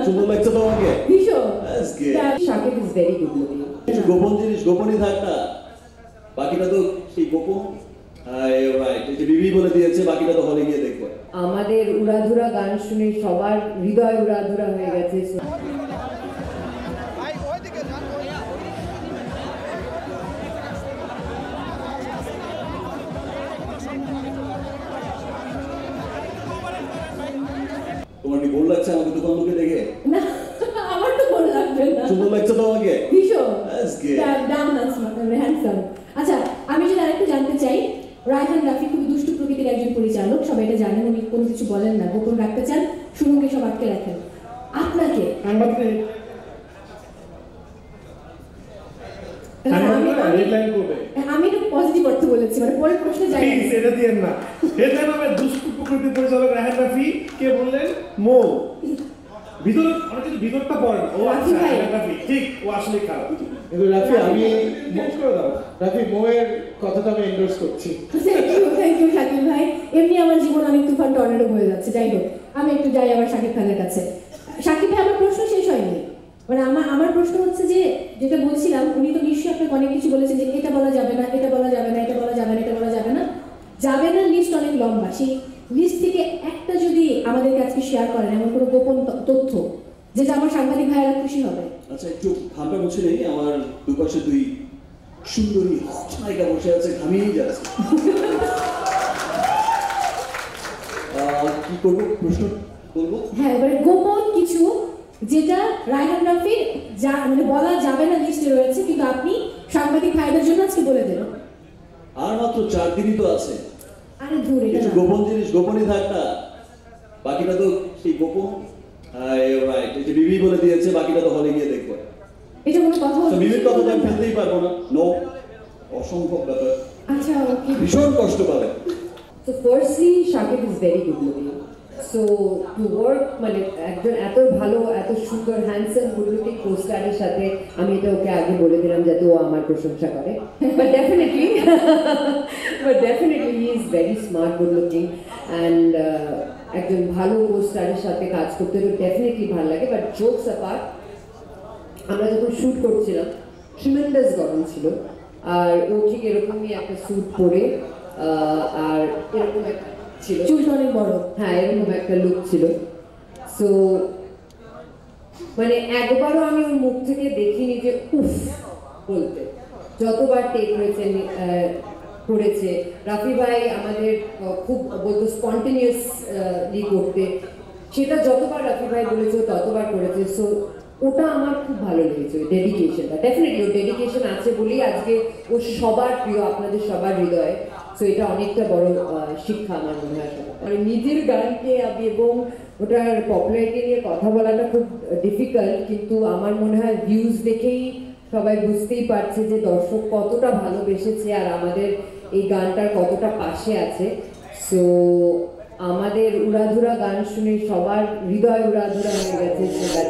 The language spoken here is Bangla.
সুন্দর লাগছে তোমাকে ভীষণ। That's good. Shakib is very good looking. কিছু গোপন জিনিস গোপনই থাক না, বাকিটা তো সেই গোপন। রাইট, এই যে বিবি বলে দিয়েছে, বাকিটা তো হলে গিয়ে দেখবো। আমাদের উড়াধুরা গান শুনে সবার হৃদয় উড়াধুরা হয়ে গেছে। তোমার কি বোর লাগছে আমাকে দোকান লোকে দেখে? না, আমার তো বোর লাগবে না। সুন্দর লাগছে তোমাকে ভীষণ। That's good. Done handsome. আচ্ছা, আমি যদি আরেকটু জানতে চাই, রায়হান রাফি খুবই দুষ্টু প্রকৃতির একজন পরিচালক, সবাই এটা জানেন, উনি কোনো কিছু বলেন না, গোপন রাখতে চান, সুরঙ্গে সব আটকে রাখেন। আপনাকে আমি একটু পজিটিভ অর্থ বলেছি, মানে পরের প্রশ্নে যাই এটা দিয়ে না, এটা নামে দুষ্টু প্রকৃতির পরিচালক রায়হান রাফি কে বললেন? মো ভিতরে অনেক ভিতরটা পড়ে না। ও আচ্ছা, রায়হান রাফি ঠিক, ও আসলে খারাপ। কিন্তু রাফি, আমি চেঞ্জ করে দাও। রাফি মোয়ের কথাটা আমি এন্ডোর্স করছি। থ্যাংক ইউ শাকিব ভাই। এমনি আমার জীবন অনেক তুফান টর্নেডো হয়ে যাচ্ছে। যাই হোক, আমি একটু যাই আবার শাকিব খানের কাছে। শাকিব ভাই, আমার প্রশ্ন শেষ হয়নি। মানে আমার প্রশ্ন হচ্ছে যে, যেটা বলছিলাম, উনি তো নিশ্চয়ই আপনাকে অনেক কিছু বলেছেন যে এটা বলা যাবে না, এটা বলা যাবে না, এটা বলা যাবে না, এটা বলা যাবে না। যাবে না লিস্ট অনেক লম্বা। সেই লিস্ট থেকে একটা যদি আমাদের কাছে শেয়ার করেন, এমন কোনো গোপন তথ্য যেটা আমার সাংবাদিক ভাইয়েরা খুশি হবে। আচ্ছা, একটু ঘামটা মুছে নেই। আমার দুপাশে দুই সুন্দরী হট নায়িকা বসে আছে, ঘামিয়েই যাচ্ছে। কি করবো, প্রশ্ন করবো? হ্যাঁ, এবারে গোপন কিছু যেটা রায়হান রাফির মানে বলা যাবে না লিস্টে রয়েছে, কিন্তু আপনি সাংবাদিক ভাইদের জন্য আজকে বলে দেন। আর মাত্র 4 দিনই তো আছে। আরে ধরে কিছু গোপন জিনিস গোপনই থাক না, বাকিটা তো সেই গোপন। রাইট, এই যে বিবি বলে দিয়েছে, বাকিটা তো হলে গিয়ে দেখবো। এটা কোনো কথা তো বিবির কথা তো আমি ফেলতেই পারবো না। নো, অসম্ভব ব্যাপার। আচ্ছা, ওকে। ভীষণ কষ্ট পাবে। So firstly, Shakib is very good looking. So to work, মানে একজন এত ভালো, এত সুন্দর, হ্যান্ডসাম, গুড লুকিং পোস্টারের সাথে, আমি এটা ওকে আগে বলে দিলাম যাতে ও আমার প্রশংসা করে। But definitely he is very smart, good looking, and একজন ভালো পোস্টারের সাথে কাজ করতে তো ডেফিনেটলি ভালো লাগে। বাট জোকস অ্যাপার্ট, আমরা যখন শুট করছিলাম, ট্রিমেন্ডাস গরম ছিল, আর ও ঠিক এরকমই একটা স্যুট পরে আর এরকম একটা ছিল, চুলটা অনেক বড়, হ্যাঁ এরকম একটা লুক ছিল। সো মানে একবারও আমি ওর মুখ থেকে দেখিনি যে উফ বলতে। যতবার টেক করেছে রাফি ভাই আমাদের খুব বলতো স্পন্টেনিয়াসলি করতে, সেটা যতবার রাফি ভাই বলেছে ততবার করেছে। সো ওটা আমার খুব ভালো লেগেছে, ওই ডেডিকেশনটা। ডেফিনেটলি ওর ডেডিকেশন আছে বলেই আজকে ও সবার প্রিয়, আপনাদের সবার হৃদয়ে। সো এটা অনেকটা বড় শিক্ষা আমার মনে হয়। মানে নিজের গানকে এবং ওটার পপুলারিটি নিয়ে কথা বলাটা খুব ডিফিকাল্ট, কিন্তু আমার মনে হয় ভিউজ দেখেই সবাই বুঝতেই পারছে যে দর্শক কতটা ভালোবেসেছে আর আমাদের এই গানটার কতটা পাশে আছে। সো আমাদের উড়াধুরা গান শুনে সবার হৃদয় উড়াধুরা হয়ে গেছে, সেটা